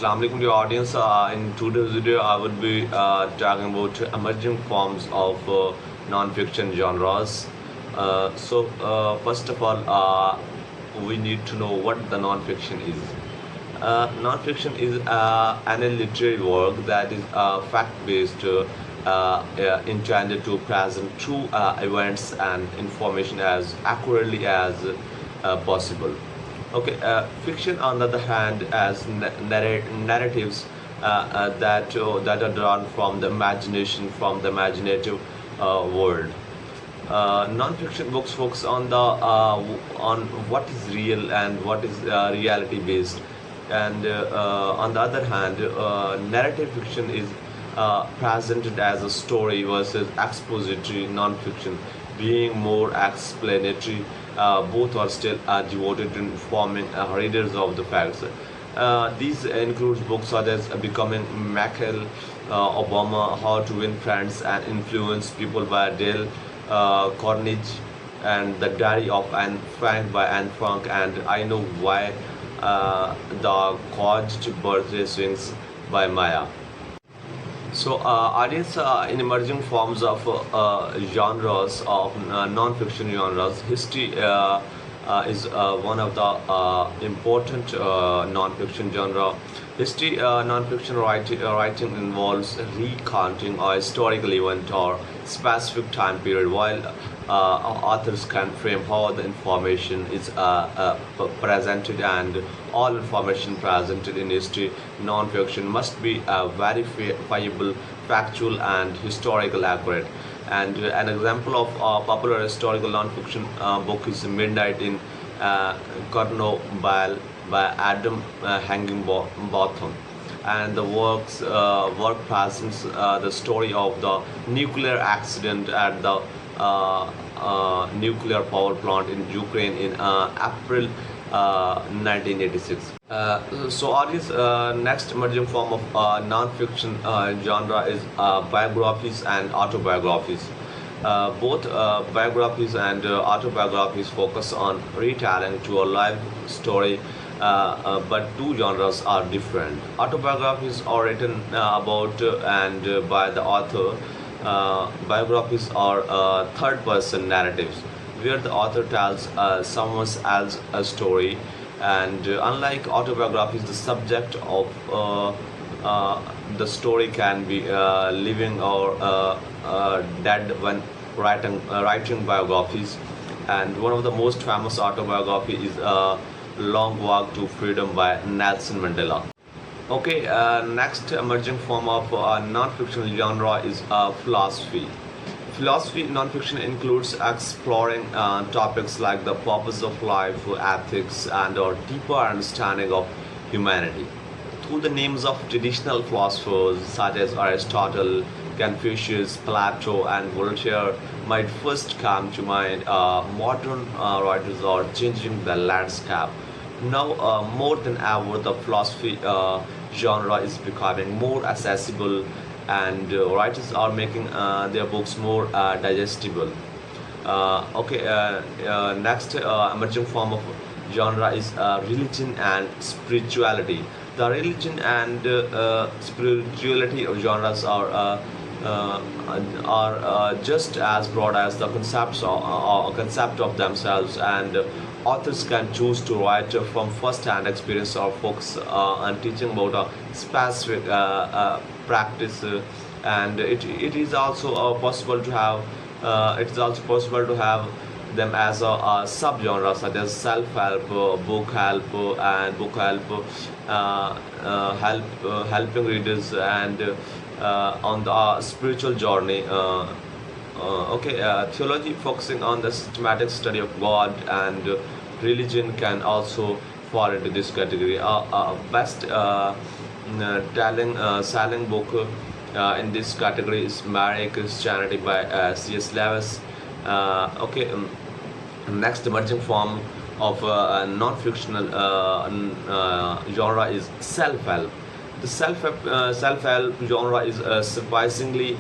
Assalamu alaikum to your audience. In today's video, I would be talking about emerging forms of non-fiction genres. First of all, we need to know what the non-fiction is. Non-fiction is any literary work that is fact-based, intended to present true events and information as accurately as possible. Okay, fiction, on the other hand, as narratives that are drawn from the imagination, from the imaginative world. Non-fiction books focus on on what is real and what is reality based, and on the other hand, narrative fiction is presented as a story versus expository non-fiction, being more explanatory. Both are still devoted to informing readers of the facts. These includes books such as Becoming Michelle Obama, How to Win Friends and Influence People by Dale Carnegie, and The Diary of Anne Frank by Anne Frank, and I Know Why, The Caged Birthday Swings by Maya. Audience, in emerging forms of genres of non-fiction genres, history is one of the important non-fiction genre. History non-fiction writing involves recounting a historical event or specific time period, while authors can frame how the information is presented, and all information presented in history non-fiction must be verifiable, factual, and historical accurate. And an example of a popular historical non-fiction book is Midnight in Chernobyl by Adam Higginbotham. And the work presents the story of the nuclear accident at the nuclear power plant in Ukraine in April 1986. Audience, next emerging form of non-fiction genre is biographies and autobiographies. Both biographies and autobiographies focus on retelling to a life story, but two genres are different. Autobiographies are written about and by the author. Biographies are third-person narratives where the author tells someone else's a story, and unlike autobiographies, the subject of the story can be living or dead when writing biographies. And one of the most famous autobiography is Long Walk to Freedom by Nelson Mandela. Okay, next emerging form of non-fictional genre is philosophy. Philosophy non-fiction includes exploring topics like the purpose of life, ethics, and a deeper understanding of humanity. Through the names of traditional philosophers such as Aristotle, Confucius, Plato, and Voltaire might first come to mind, modern writers are changing the landscape. Now, more than ever, the philosophy genre is becoming more accessible, and writers are making their books more digestible. Next emerging form of genre is religion and spirituality. The religion and spirituality of genres are just as broad as the concept of themselves, and authors can choose to write from first-hand experience or focus on teaching about a specific practice, and it is also possible to have them as a subgenre such as self-help, book help, and book help helping readers, and on the spiritual journey. Theology focusing on the systematic study of God, and religion can also fall into this category. Best selling book in this category is Mary Christianity by C.S. Lewis. Next emerging form of non-fictional genre is self-help. The self-help genre is surprisingly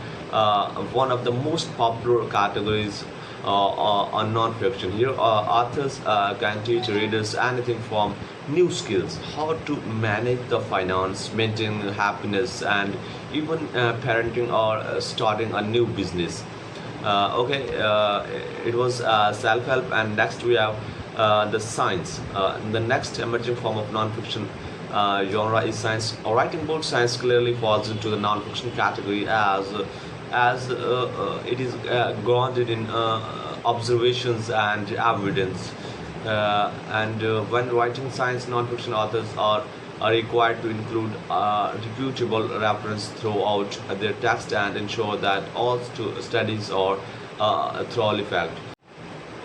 one of the most popular categories on non-fiction. Here, authors can teach readers anything from new skills, how to manage the finance, maintain happiness, and even parenting or starting a new business. It was self-help, and next we have the science. The next emerging form of non-fiction genre is science. Writing about science clearly falls into the non-fiction category as it is grounded in observations and evidence. When writing science, non-fiction authors are required to include reputable reference throughout their text and ensure that all studies are thoroughly fact.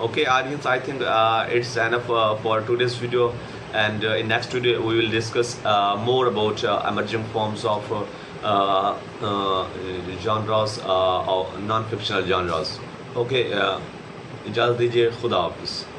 Okay, audience, I think it's enough for today's video, and in next video we will discuss more about emerging forms of genres or non-fictional genres. Okay, इजाज़त दीजिए, खुदा हाफिज़.